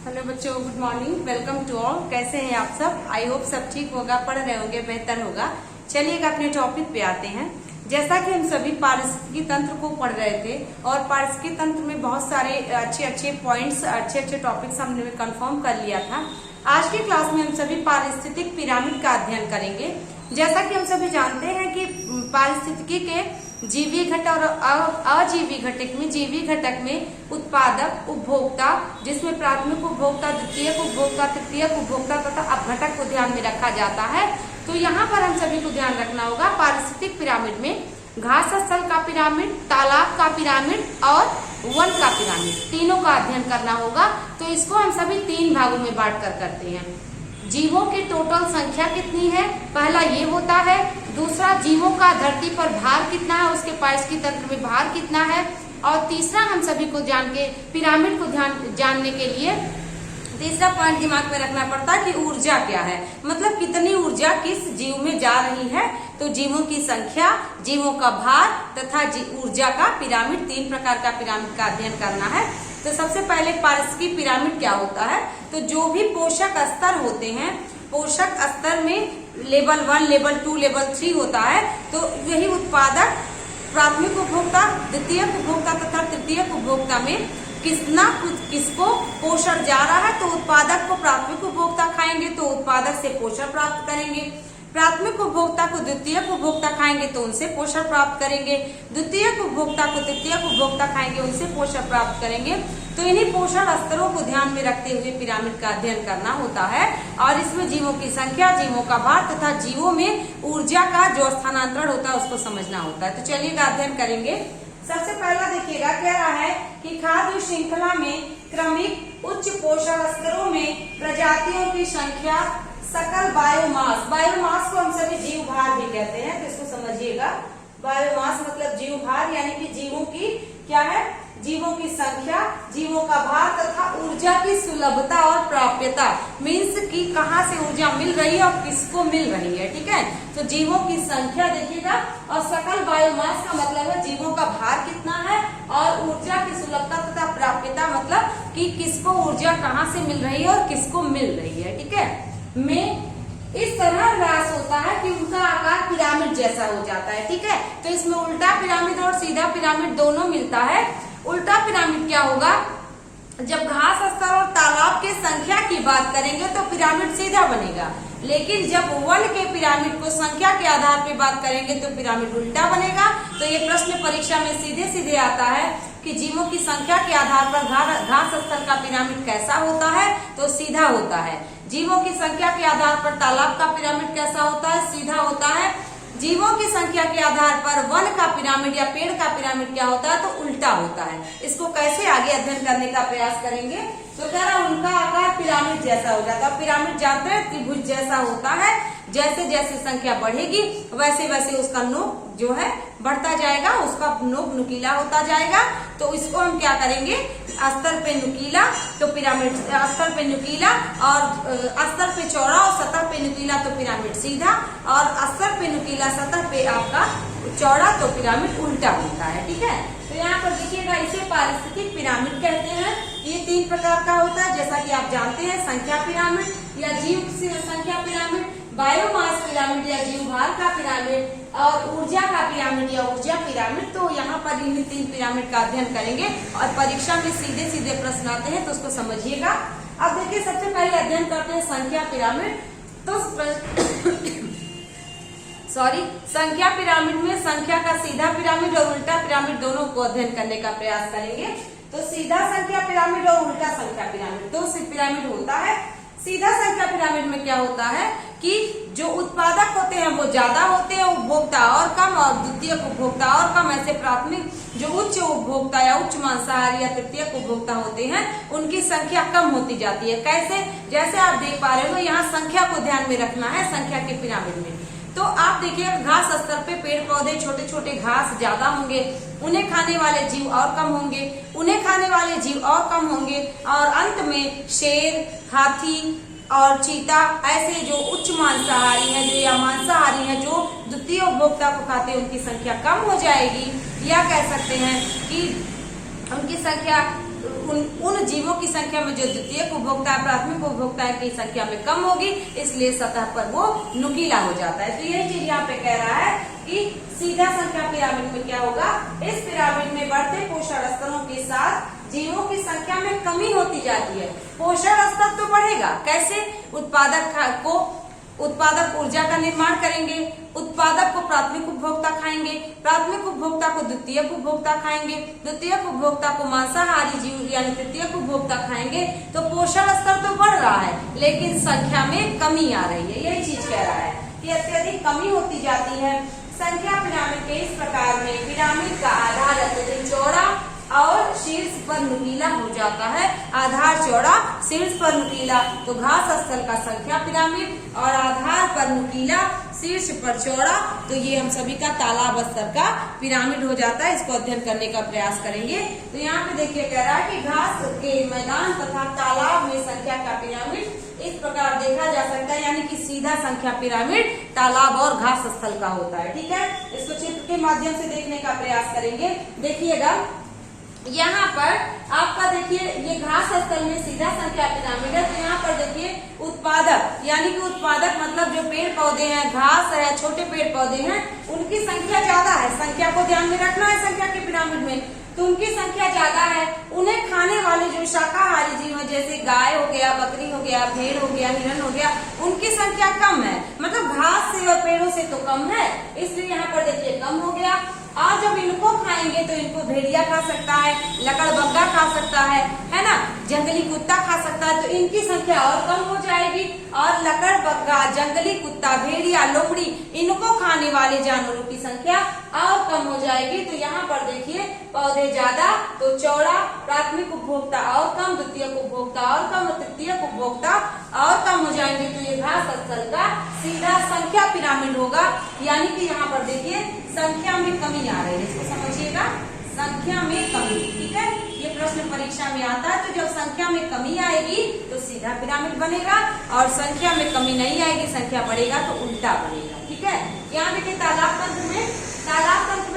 Hello बच्चों, good morning, welcome to all. कैसे हैं आप सब? आई होप सब ठीक होगा, पढ़ रहे होंगे, बेहतर होगा। चलिए अपने टॉपिक पे आते हैं। जैसा कि हम सभी पारिस्थितिकी तंत्र को पढ़ रहे थे और पारिस्थितिकी तंत्र में बहुत सारे अच्छे अच्छे पॉइंट्स, अच्छे अच्छे टॉपिक्स हमने कंफर्म कर लिया था। आज की क्लास में हम सभी पारिस्थितिक पिरामिड का अध्ययन करेंगे। जैसा कि हम सभी जानते हैं कि पारिस्थितिकी के जीवी घटक और अजीवी घटक में, जीवी घटक में उत्पादक, उपभोक्ता, जिसमें प्राथमिक उपभोक्ता, द्वितीयक उपभोक्ता, तृतीयक उपभोक्ता तथा अपघटक को ध्यान में रखा जाता है। तो यहाँ पर हम सभी को ध्यान रखना होगा, पारिस्थितिक पिरामिड में घास स्थल का पिरामिड, तालाब का पिरामिड और वन का पिरामिड, तीनों का अध्ययन करना होगा। तो इसको हम सभी तीन भागों में बांट कर करते हैं। जीवों की टोटल संख्या कितनी है, पहला ये होता है। दूसरा, जीवों का धरती पर भार कितना है, उसके पारिस्थितिकी तंत्र में भार कितना है। और तीसरा, हम सभी को जान के पिरामिड को जानने के लिए तीसरा पॉइंट दिमाग में रखना पड़ता है कि ऊर्जा क्या है, मतलब कितनी ऊर्जा किस जीव में जा रही है। तो जीवों की संख्या, जीवों का भार तथा ऊर्जा का पिरामिड, तीन प्रकार का पिरामिड का अध्ययन करना है। तो सबसे पहले पारिस्थितिकी पिरामिड क्या होता है? तो जो भी पोषक स्तर होते हैं, पोषक स्तर में लेवल 1, लेवल 2, लेवल 3 होता है। तो यही उत्पादक, प्राथमिक उपभोक्ता, द्वितीयक उपभोक्ता तथा तृतीयक उपभोक्ता में किसको पोषण जा रहा है। तो उत्पादक को प्राथमिक उपभोक्ता खाएंगे तो उत्पादक से पोषण प्राप्त करेंगे। प्राथमिक उपभोक्ता को द्वितीयक उपभोक्ता खाएंगे तो उनसे पोषण प्राप्त करेंगे। द्वितीयक उपभोक्ता को तृतीयक उपभोक्ता खाएंगे, उनसे पोषण प्राप्त करेंगे। तो इन्हीं पोषण स्तरों को ध्यान में रखते हुए पिरामिड का अध्ययन करना होता है। और इसमें जीवों की संख्या, जीवों का भार तथा जीवों में ऊर्जा का जो स्थानांतरण होता है उसको समझना होता है। तो चलिए अध्ययन करेंगे। सबसे पहला देखिएगा, कह रहा है कि खाद्य श्रृंखला में क्रमिक उच्च पोषण स्तरों में प्रजातियों की संख्या, सकल बायोमास, बायोमास को हम सभी जीव भार भी कहते हैं, तो इसको समझिएगा। बायोमास मतलब जीव भार, यानी कि जीवों की क्या है, जीवों की संख्या, जीवों का भार तथा ऊर्जा की सुलभता और प्राप्यता, मीन्स कि कहाँ से ऊर्जा मिल रही है और किसको मिल रही है। ठीक है, तो जीवों की संख्या देखिएगा। और सकल बायोमास का मतलब है जीवों का भार कितना है, और ऊर्जा की सुलभता तथा प्राप्यता मतलब कि किसको ऊर्जा कहाँ से मिल रही है और किसको मिल रही है। ठीक है, में इस तरह ह्रास होता है कि उनका आकार पिरामिड जैसा हो जाता है। ठीक है, तो इसमें उल्टा पिरामिड और सीधा पिरामिड दोनों मिलता है। उल्टा पिरामिड क्या होगा? जब घास स्तर और तालाब के संख्या की बात करेंगे तो पिरामिड सीधा बनेगा, लेकिन जब वन के पिरामिड को संख्या के आधार पर बात करेंगे तो पिरामिड उल्टा बनेगा। तो ये प्रश्न परीक्षा में सीधे सीधे आता है कि जीवों की संख्या के आधार पर घास स्तर का पिरामिड कैसा होता है, तो सीधा होता है। जीवों की संख्या के आधार पर तालाब का पिरामिड कैसा होता है, सीधा होता है। जीवों की संख्या के आधार पर वन का पिरामिड या पेड़ का पिरामिड क्या होता है, तो उल्टा होता है। इसको कैसे आगे अध्ययन करने का प्रयास करेंगे? तो कह रहा उनका आकार पिरामिड जैसा हो जाता है। पिरामिड जानते हैं त्रिभुज जैसा होता है, जैसे जैसे संख्या बढ़ेगी वैसे वैसे उसका नोक जो है बढ़ता जाएगा, उसका नोक नुकीला होता जाएगा। तो इसको हम क्या करेंगे, अस्तर पे नुकीला, तो पिरामिड अस्तर पे नुकीला, और अस्तर पे चौड़ा और सतह पे नुकीला तो पिरामिड सीधा, और अस्तर पे नुकीला, सतह पे आपका चौड़ा तो पिरामिड उल्टा होता है। ठीक है, तो यहाँ पर देखिएगा, इसे पारिस्थितिक पिरामिड कहते हैं। ये तीन प्रकार का होता है, जैसा कि आप जानते हैं, संख्या पिरामिड या जीव संख्या पिरामिड, बायोमास पिरामिड या जीव भार का पिरामिड, और ऊर्जा का पिरामिड या ऊर्जा पिरामिड। तो यहाँ पर इन तीन पिरामिड का अध्ययन करेंगे और परीक्षा में सीधे सीधे प्रश्न आते हैं, तो उसको समझिएगा। अब देखिए, सबसे पहले अध्ययन करते हैं संख्या पिरामिड। तो संख्या पिरामिड में संख्या का सीधा पिरामिड और उल्टा पिरामिड दोनों को अध्ययन करने का प्रयास करेंगे। तो सीधा संख्या पिरामिड और उल्टा संख्या पिरामिड, दो पिरामिड होता है। सीधा संख्या पिरामिड में क्या होता है कि जो उत्पादक होते हैं वो ज्यादा होते हैं, उपभोक्ता और कम, और द्वितीयक उपभोक्ता और कम। ऐसे प्राथमिक जो उच्च उपभोक्ता या उच्च मांसाहारी या तृतीयक उपभोक्ता होते हैं, उनकी संख्या कम होती जाती है। कैसे? जैसे आप देख पा रहे हो, यहाँ संख्या को ध्यान में रखना है संख्या के पिरामिड में। तो आप देखिए, घास स्तर पे पेड़ पौधे, छोटे छोटे घास ज्यादा होंगे, उन्हें खाने वाले जीव और कम होंगे, उन्हें खाने वाले जीव और कम होंगे, और अंत में शेर, हाथी और चीता, ऐसे जो उच्च मांसाहारी हैं, जो या मांसाहारी हैं, जो द्वितीय उपभोक्ता को खाते हैं, उनकी संख्या कम हो जाएगी। या कह सकते हैं कि उनकी संख्या उन जीवों की संख्या में जो द्वितीयक उपभोक्ता प्राथमिक उपभोक्ता की संख्या में कम होगी, इसलिए सतह पर वो नुकीला हो जाता है। तो यही चीज यहाँ पे कह रहा है कि सीधा संख्या पिरामिड में क्या होगा, इस पिरामिड में बढ़ते पोषण स्तरों के साथ जीवों की संख्या में कमी होती जाती है। पोषण स्तर तो बढ़ेगा, कैसे? उत्पादक ऊर्जा का निर्माण करेंगे, उत्पादक को प्राथमिक उपभोक्ता खाएंगे, प्राथमिक उपभोक्ता को द्वितीयक उपभोक्ता खाएंगे, द्वितीयक उपभोक्ता को मांसाहारी जीव यानी तृतीयक उपभोक्ता खाएंगे। तो पोषण स्तर तो बढ़ रहा है, लेकिन संख्या में कमी आ रही है। यही चीज कह रहा है कि अत्यधिक कमी होती जाती है। संख्या पिरामिड के इस प्रकार में पिरामिड का आधार अत्यधिक चौड़ा और शीर्ष पर नुकीला हो जाता है। आधार चौड़ा, शीर्ष पर नुकीला, तो घास स्थल का संख्या पिरामिड, और आधार पर नुकीला, शीर्ष पर चौड़ा, तो ये हम सभी का तालाब स्तर का पिरामिड हो जाता है। इसको अध्ययन करने का प्रयास करेंगे। तो यहाँ पे देखिए कह रहा है कि घास के मैदान तथा तालाब में संख्या का पिरामिड इस प्रकार देखा जा सकता है, यानी कि सीधा संख्या पिरामिड तालाब और घास स्थल का होता है। ठीक है, इसको चित्र के माध्यम से देखने का प्रयास करेंगे। देखिएगा यहाँ पर आपका देखिए ये घास स्थल में सीधा संख्या पिरामिड है। तो यहाँ पर देखिए उत्पादक, यानी कि उत्पादक मतलब जो पेड़ पौधे हैं, घास है, छोटे पेड़ पौधे हैं, उनकी संख्या ज्यादा है। संख्या को ध्यान में रखना है संख्या के पिरामिड में, तो उनकी संख्या ज्यादा है। उन्हें खाने वाले जो शाकाहारी जीव है, जैसे गाय हो गया, बकरी हो गया, भेड़ हो गया, हिरन हो गया, उनकी संख्या कम है। मतलब घास से और पेड़ों से तो कम है, इसलिए यहाँ पर देखिए कम हो गया। और जब इनको खाएंगे तो इनको भेड़िया खा सकता है, लकड़बग्गा खा सकता है ना, जंगली कुत्ता खा सकता है, तो इनकी संख्या और कम हो जाएगी। और लकड़बग्गा, जंगली कुत्ता, भेड़िया, लोमड़ी, इनको खाने वाले जानवरों की संख्या और कम हो जाएगी। तो यहाँ पर देखिए पौधे ज्यादा तो चौड़ा, प्राथमिक उपभोक्ता और कम, द्वितीयक उपभोक्ता और कम, तृतीयक उपभोक्ता और कम हो जाएंगे। तो ये घास स्थल का सीधा संख्या पिरामिड होगा, यानी कि यहाँ पर देखिए संख्या में कमी आ रही है। इसको समझिएगा, संख्या में कमी। ठीक है, ये प्रश्न परीक्षा में आता है। तो जब संख्या में कमी आएगी तो सीधा पिरामिड बनेगा, और संख्या में कमी नहीं आएगी, संख्या बढ़ेगा तो उल्टा बनेगा। ठीक है, यहाँ देखिए तालाब तंत्र में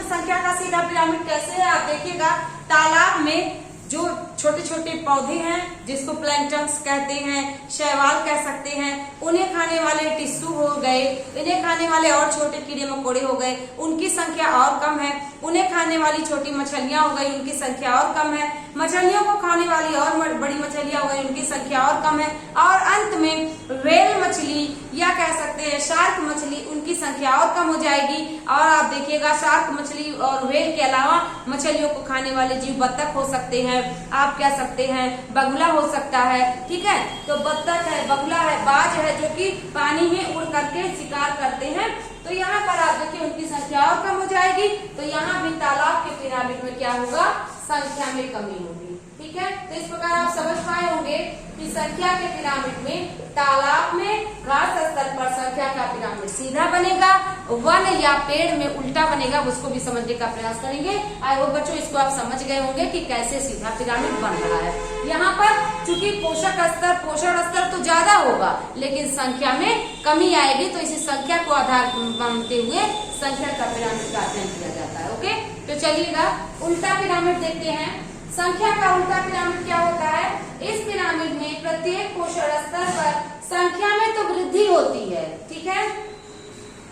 संख्या का सीधा पिरामिड कैसे है, आप देखिएगा। तालाब में जो छोटे छोटे पौधे हैं, जिसको प्लैंक्टन्स कहते हैं, शैवाल कह सकते हैं, उन्हें खाने वाले टिश्यू हो गए, इन्हें खाने वाले और छोटे कीड़े मकोड़े हो गए, उनकी संख्या और कम है। उन्हें खाने वाली छोटी मछलियां हो गई, उनकी संख्या और कम है। मछलियों को खाने वाली और बड़ी मछलियां हो गई, उनकी संख्या और कम है। और अंत में व्हेल मछली या कह सकते हैं शार्क मछली, उनकी संख्या और कम हो जाएगी। और आप देखिएगा शार्क मछली और व्हेल के अलावा मछलियों को खाने वाले जीव बत्तख हो सकते हैं, आप कह सकते हैं बगुला हो सकता है। ठीक है, तो बत्तख है, बगुला है, बाज है, जो कि पानी में उड़ करके शिकार करते हैं। तो यहाँ पर आप देखिए उनकी संख्या और कम हो जाएगी। तो यहाँ भी तालाब के पिरामिड में क्या होगा, संख्या में कमी होगी। ठीक है, तो इस प्रकार आप समझ पाए होंगे कि संख्या के पिरामिड में तालाब में घास स्थल पर संख्या का पिरामिड सीधा बनेगा, वन या पेड़ में उल्टा बनेगा। उसको भी समझने का प्रयास करेंगे। आई होप बच्चों इसको आप समझ गए होंगे कि कैसे सीधा पिरामिड बन रहा है। यहाँ पर चूंकि पोषण स्तर तो ज्यादा होगा, लेकिन संख्या में कमी आएगी, तो इसी संख्या को आधार मानते हुए संख्या का पिरामिड का अध्ययन किया जाता है। ओके, तो चलिएगा उल्टा पिरामिड देखते हैं। संख्या का उल्टा पिरामिड क्या होता है, इस पिरामिड में प्रत्येक पोषण स्तर पर संख्या में तो वृद्धि होती है। ठीक है,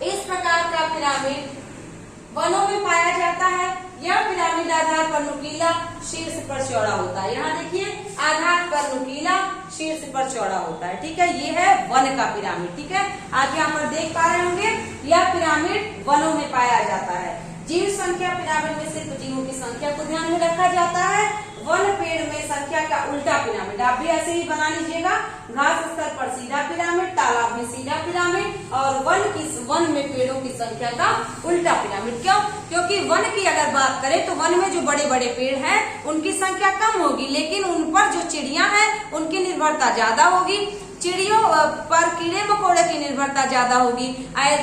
इस प्रकार का पिरामिड वनों में पाया जाता है। यह पिरामिड आधार पर नुकीला, शीर्ष पर चौड़ा होता है। यहाँ देखिए आधार पर नुकीला, शीर्ष पर चौड़ा होता है। ठीक है, ये है वन का पिरामिड। ठीक है, आप यहाँ पर देख पा रहे होंगे, यह पिरामिड वनों में पाया जाता है। जीव संख्या पिरामिड में सिर्फ जीवों की संख्या को ध्यान में रखा जाता है। वन पेड़ में संख्या का उल्टा पिरामिड, आप भी ऐसे ही बना लीजिएगा। घास स्तर पर सीधा पिरामिड, तालाब में सीधा पिरामिड, और वन में पेड़ों की संख्या का उल्टा पिरामिड। क्यों? क्योंकि वन की अगर बात करें तो वन में जो बड़े बड़े पेड़ हैं उनकी संख्या कम होगी, लेकिन उन पर जो चिड़ियां हैं उनकी निर्भरता ज्यादा होगी। चिड़ियों पर कीड़े मकोड़े की निर्भरता ज्यादा होगी,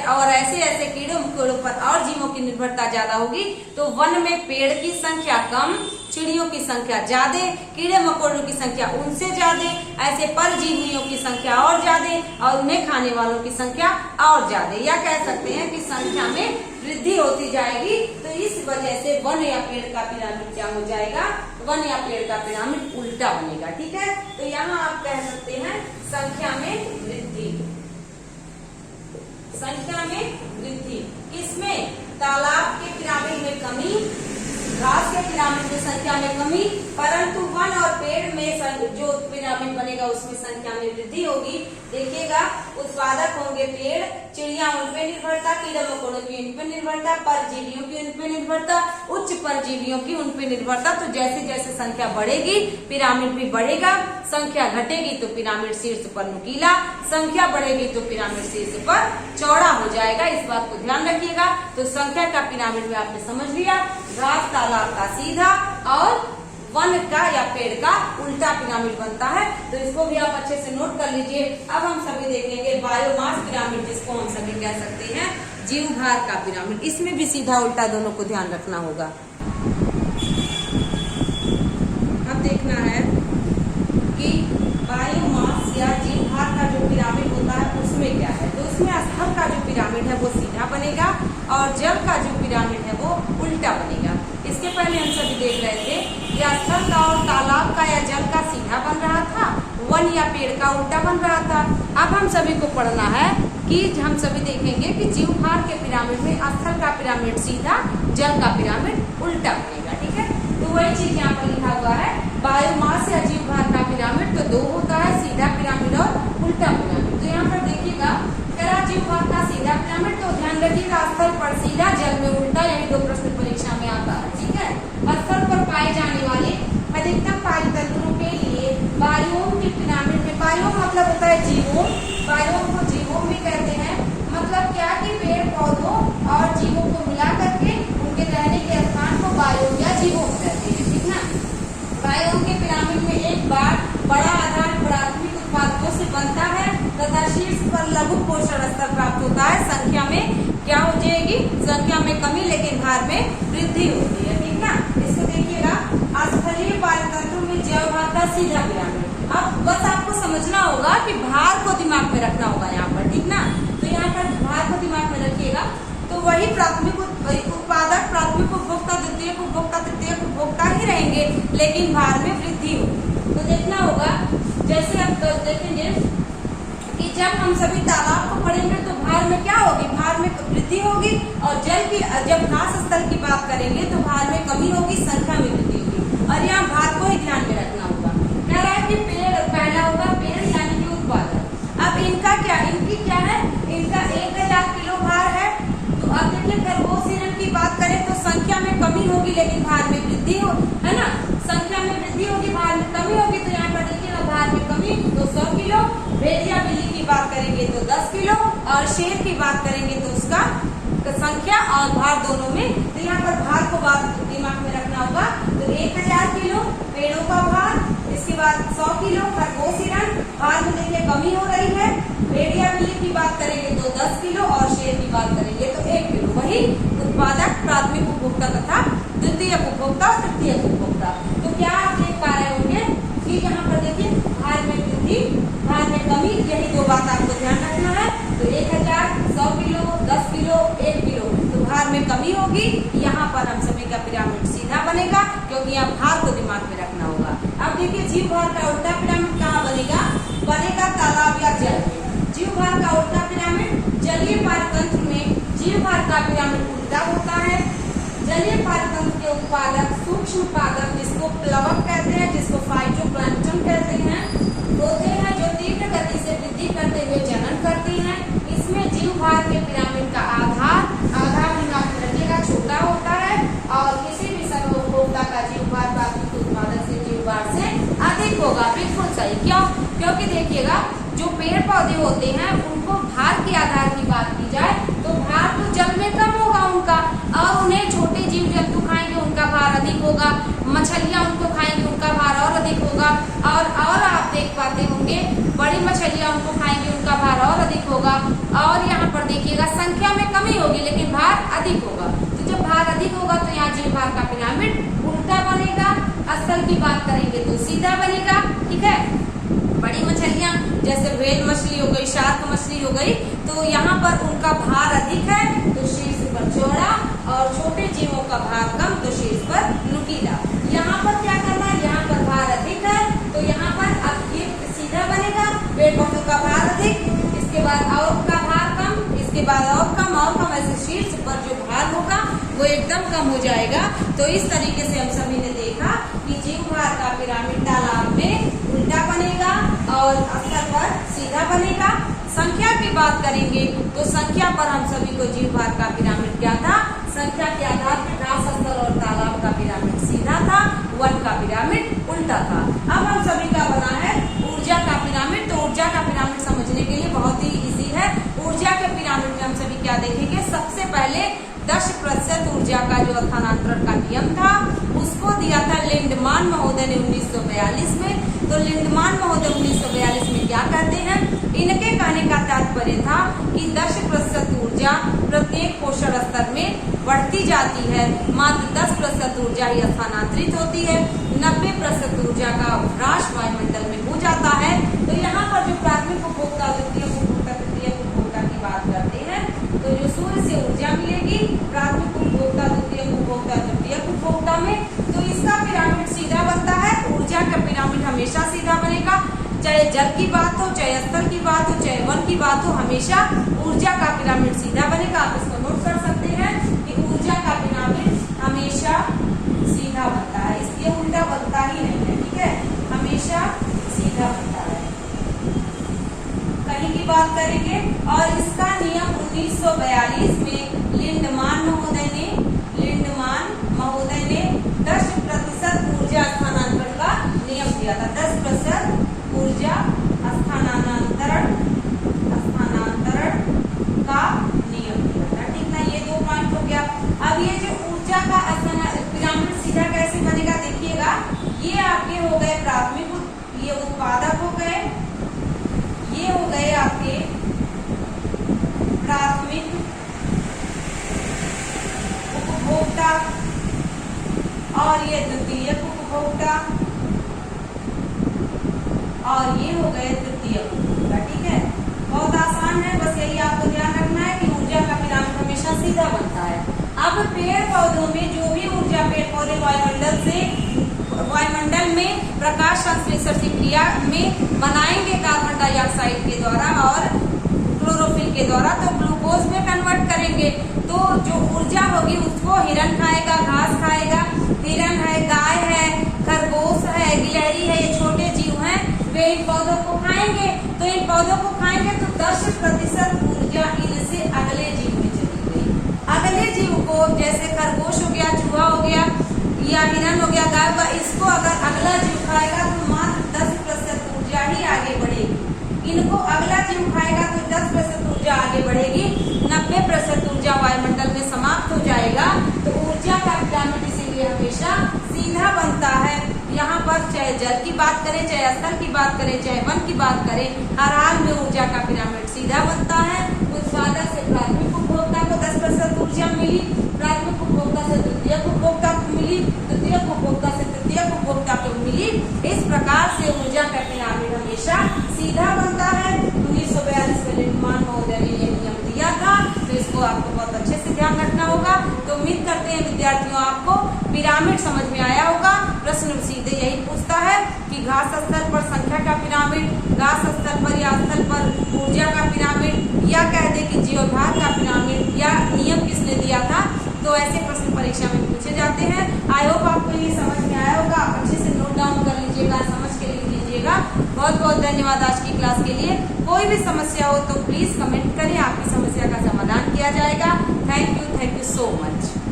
और ऐसे ऐसे कीड़े मकोड़ों पर और जीवों की निर्भरता ज्यादा होगी। तो वन में पेड़ की संख्या कम, चिड़ियों की संख्या ज्यादा, कीड़े मकोड़ों की संख्या उनसे ज्यादा, ऐसे परजीवियों की संख्या और ज्यादा, और उन्हें खाने वालों की संख्या और ज्यादा। या कह सकते हैं कि संख्या में वृद्धि होती जाएगी। तो इस वजह से वन या पेड़ का पिरामिड क्या हो जाएगा, वन या पेड़ का पिरामिड उल्टा बनेगा। ठीक है, तो यहाँ आप कह सकते हैं संख्या में वृद्धि, संख्या में वृद्धि। किसमें? तालाब के पिरामिड में कमी, घास के पिरामिड में संख्या में कमी, परंतु वन और पेड़ में जो पिरामिड बनेगा उसमें संख्या में वृद्धि होगी। देखिएगा, उत्पादक होंगे पेड़, चिड़िया उन पे निर्भरता, कीड़े मकोड़ों की उन पे निर्भरता, परजीवियों की उन पे निर्भरता, उच्च परजीवियों की उन पे निर्भरता। तो जैसे जैसे संख्या बढ़ेगी पिरामिड भी बढ़ेगा, संख्या घटेगी तो पिरामिड शीर्ष पर नुकीला, संख्या बढ़ेगी तो पिरामिड शीर्ष पर चौड़ा हो जाएगा। इस बात को ध्यान रखिएगा। तो संख्या का पिरामिड में आपने समझ लिया, घास तालाब का सीधा और वन का या पेड़ का उल्टा पिरामिड बनता है। तो इसको भी आप अच्छे से नोट कर लीजिए। अब हम सभी देखेंगे बायोमास पिरामिड, जिसको हम सभी कह सकते हैं जीव भार का पिरामिड। इसमें भी सीधा उल्टा दोनों को ध्यान रखना होगा। अब देखना है कि बायोमास या जीव भार का जो पिरामिड होता है उसमें क्या है। तो उसमें स्थल का जो पिरामिड है वो सीधा बनेगा और जल का जो पिरामिड है वो उल्टा बनेगा। इसके पहले हम सभी देख रहे थे कि स्थल का और तालाब का या जल का सीधा बन रहा था, वन या पेड़ का उल्टा बन रहा था। अब हम सभी को पढ़ना है कि हम सभी देखेंगे कि जीव भार के पिरामिड में स्थल का पिरामिड सीधा, जल का पिरामिड उल्टा बनेगा। ठीक है, तो वही चीज यहाँ पर लिखा हुआ है, बायोमास या जीव भार का पिरामिड तो दो होता है, सीधा पिरामिड और उल्टा पिरामिड। तो यहाँ पर देखिएगा, करा जीव भार का सीधा पिरामिड, तो ध्यान रखिएगा स्थल पर सीधा, जल में उल्टा, यही दो प्रश्न परीक्षा में आता है। ठीक है, स्थल पर पाए जाने वाले अधिकतम पाई तंत्रों के लिए बायोम के पिरामिड में, बायोम मतलब होता है जीवों, बायोम को जीवों भी कहते हैं। मतलब क्या कि पेड़ पौधों और जीवों को मिला करके उनके रहने के स्थान को बायोम या जीवों कहते हैं। ठीक ना, बायोम के पिरामिड में एक बार बड़ा आधार प्राथमिक उत्पादकों से बनता है तथा शीर्ष पर लघु पोषण स्तर प्राप्त होता है। संख्या में क्या हो जाएगी? संख्या में कमी, लेकिन भार में वृद्धि होती है। ठीक ना, इसको देखिएगा, स्थलीय पारतंत्र में जैव भार का सीधा पिरामिड। अब बस आपको समझना होगा कि भार को दिमाग में रखना होगा यहाँ पर। ठीक ना, तो यहाँ पर भार को दिमाग में रखिएगा। तो वही प्राथमिक उत्पादक, प्राथमिक उपभोक्ता, द्वितीयक उपभोक्ता, तृतीयक उपभोक्ता ही रहेंगे, लेकिन भार में वृद्धि होगी। तो देखना होगा, जैसे अब देखेंगे कि जब हम सभी तालाब को पढ़ेंगे तो भार में क्या होगी? भार में वृद्धि होगी। और जल की, जब घास स्थल की बात करेंगे तो भार में कमी होगी, संख्या में वृद्धि होगी। और यहाँ भार को ही ध्यान में रखना होगा। कह रहा है कि पेड़, पहला होगा पेड़ यानी कि उत्पादक। अब इनका क्या, इनकी क्या है? इनका 1000 किलो भार है। तो अब देखिए, खरगोश हिरण की बात करें तो संख्या में कमी होगी, लेकिन भार में वृद्धि हो, है ना, संख्या में वृद्धि होगी, भार में कमी होगी। तो यहाँ पर देखिएगा, भार में कमी तो 100 किलो, भेड़िया बिल्ली की बात करेंगे तो 10 किलो, और शेर की बात करेंगे तो उसका संख्या और भार दोनों में। तो यहाँ पर भार को बात दिमाग में रखना होगा। तो 1000 किलो पेड़ों का भार, इसके बाद 100 किलो खरगोश हिरण, भार में देखिए कमी हो रही है। भेड़िया बिल्ली की बात करेंगे तो 10 किलो और शेर की बात करेंगे तो 1 किलो। वही उत्पादक, प्राथमिक उपभोक्ता तथा द्वितीयक उपभोक्ता और तृतीयक उपभोक्ता। तो क्या आप देख पा रहे होंगे कि यहाँ पर देखिए, भार में वृद्धि, भार में कमी, यही दो बात आपको ध्यान रखना है। तो 1000, 100 किलो, 10 किलो, 1 किलो, तो भार में कमी होगी। यहाँ पर हम सभी का पिरामिड सीधा बनेगा, क्योंकि यहाँ भार को दिमाग में रखना होगा। अब देखिए, जीव भार का उल्टा पिरामिड कहाँ बनेगा? बनेगा तालाब या जल में। जीव भार का उल्टा पिरामिड जलीय पारतंत्र में जीव भार का पिरामिड उल्टा होता है। जलीय पारतंत्र के उत्पादक, सूक्ष्म पादप, जिसको प्लवक कहते हैं, जिसको फाइटोप्लैंक्टन कहते हैं, होते हैं, जो तीव्र गति से वृद्धि करते हुए जनन करती हैं। इसमें जीव भार के पिरामिड का आधार दिमाग में रखिएगा, छोटा होता है, और किसी भी समय उपभोक्ता का जीव भार प्राथमिक उत्पादक से जीव भार से अधिक होगा। बिल्कुल सही। क्यों? क्योंकि देखिएगा, जो पेड़ पौधे होते हैं उनको भार के आधार की बात की जाए तो भार तो जल में कम होगा उनका, और उन्हें छोटे जीव जंतु खाएंगे उनका भार अधिक होगा, मछलियां उनको खाएंगे उनका भार और अधिक होगा, और आप देख पाते होंगे बड़ी मछलियां उनको खाएंगे उनका भार और अधिक होगा। और यहाँ पर देखिएगा, संख्या में कमी होगी लेकिन भार अधिक होगा। तो जब भार अधिक होगा तो यहाँ जीव भार का पिरामिड उल्टा बनेगा। स्थल की बात करेंगे तो सीधा बनेगा। ठीक है, बड़ी मछलियां जैसे व्हेल मछली हो गई, शार्क मछली हो गई, तो यहाँ पर उनका भार अधिक है तो शीर्ष पर चौड़ा, और छोटे जीवों का भार कम तो शीर्ष पर नुकीला। यहाँ पर क्या करना कम हो जाएगा। तो इस तरीके से हम सभी ने देखा कि जीवभार का पिरामिड तालाब में उल्टा बनेगा और स्तर पर सीधा बनेगा। संख्या की बात करेंगे तो संख्या पर हम सभी को जीवभार का पिरामिड क्या था, संख्या के आधार पर घास स्थल और तालाब का पिरामिड सीधा था, वन का पिरामिड उल्टा था। अब हम सभी का बना है ऊर्जा का पिरामिड। तो ऊर्जा का पिरामिड समझने के लिए बहुत ही इजी है। ऊर्जा के पिरामिड में हम सभी क्या देखेंगे, सबसे पहले 10% ऊर्जा का जो स्थानांतरण का नियम था उसको दिया था लिंडमान महोदय ने 1942 में। तो लिंडमान महोदय 1942 में क्या कहते हैं, इनके कहने का तात्पर्य था कि 10% ऊर्जा प्रत्येक पोषण स्तर में बढ़ती जाती है, मात्र 10% ऊर्जा ही स्थानांतरित होती है, 90% ऊर्जा का ह्रास वायुमंडल में हो जाता है। तो यहाँ पर जो प्राथमिक उपभोक्ता, द्वितीय उपभोक्ता, तृतीय उपभोक्ता की बात करते हैं तो जो सूर्य से ऊर्जा मिलेगी प्राथमिक उपभोक्ता, द्वितीय उपभोक्ता, तृतीय उपभोक्ता में, तो इसका पिरामिड सीधा बनता है। ऊर्जा का पिरामिड हमेशा सीधा बनेगा, चाहे जल की बात हो, चाहे स्थल की बात हो, चाहे वन की बात हो, हमेशा ऊर्जा का पिरामिड सीधा बनेगा। आप इसको नोट कर सकते हैं कि ऊर्जा का पिरामिड हमेशा सीधा बनता है, इसलिए उल्टा बनता ही नहीं है, ठीक है, हमेशा सीधा बनता है। कहीं की बात करेंगे और इसका नियम 1942 में लिंडमान महोदय ने 10% ऊर्जा स्थानांतरण का नियम दिया था। 10% ऊर्जा स्थानांतरण का नियम दिया था, ठीक ना। ये 2 पॉइंट हो गया। अब ये जो ऊर्जा का पिरामिड सीधा कैसे बनेगा देखिएगा, ये आपके हो गए प्राथमिक, ये उत्पादक हो गए, ये हो गए आपके प्राथमिक उपभोक्ता और ये द्वितीय उपभोक्ता और ये हो गए तृतीय उपभोक्ता, ठीक है। बहुत आसान है, बस यही आपको ध्यान रखना है कि ऊर्जा का पिरामिड हमेशा सीधा बनता है। अब पेड़ पौधों में जो भी ऊर्जा पेड़ पौधे वायुमंडल में प्रकाश संश्लेषण की क्रिया में बनाएंगे कार्बन डाइऑक्साइड के द्वारा और क्लोरोफिल के द्वारा, तो ग्लूकोज में कन्वर्ट करेंगे। तो जो ऊर्जा होगी उसको हिरन खाएगा, घास खाएगा, हिरन है, गाय है, खरगोश है, गिलहरी है, ये छोटे जीव हैं, वे इन पौधों को खाएंगे। तो इन पौधों को खाएंगे तो 10% ऊर्जा इनसे अगले जीव में चली गई। अगले जीव को जैसे खरगोश हो गया, चूहा हो गया या हिरन हो गया, गाय का, इसको अगर अगला जीव खाएगा तो मात्र 10% ऊर्जा ही आगे बढ़ेगी। इनको अगला जीव खाएगा तो 10% ऊर्जा आगे बढ़ेगी, 90% ऊर्जा वायुमंडल में समाप्त हो जाएगा। तो ऊर्जा का पिरामिड इसीलिए हमेशा सीधा बनता है। यहाँ पर चाहे जल की बात करें, चाहे स्थल की बात करें, चाहे वन की बात करें, हर हाल में ऊर्जा का पिरामिड सीधा बनता है। उत्पादक से प्राथमिक उपभोक्ता को 10% ऊर्जा मिली, प्राथमिक उपभोक्ता से द्वितीय उपभोक्ता को मिली, द्वितीय उपभोक्ता से तृतीय उपभोक्ता को मिली। इस प्रकार से ऊर्जा का पिरामिड हमेशा सीधा बनता है। 1942 में लिंडमान महोदय ने ये नियम दिया था, तो इसको आपको बहुत अच्छे से ध्यान रखना होगा। तो उम्मीद करते हैं विद्यार्थियों आपको पिरामिड समझ में आया होगा। प्रश्न सीधे यही पूछता है कि घास स्थल पर संख्या का पिरामिड, घास स्थल पर या स्थल पर ऊर्जा का पिरामिड, या कह दे कि जीवभार का पिरामिड, या नियम किसने दिया था। तो ऐसे प्रश्न परीक्षा में पूछे जाते हैं। आई होप आपको ये समझ में आया होगा। आप अच्छे से नोट डाउन कर लीजिएगा, समझ के लिख लीजिएगा। बहुत बहुत धन्यवाद आज की क्लास के लिए। कोई भी समस्या हो तो प्लीज कमेंट करें, आपकी समस्या का समाधान किया जाएगा। Thank you so much.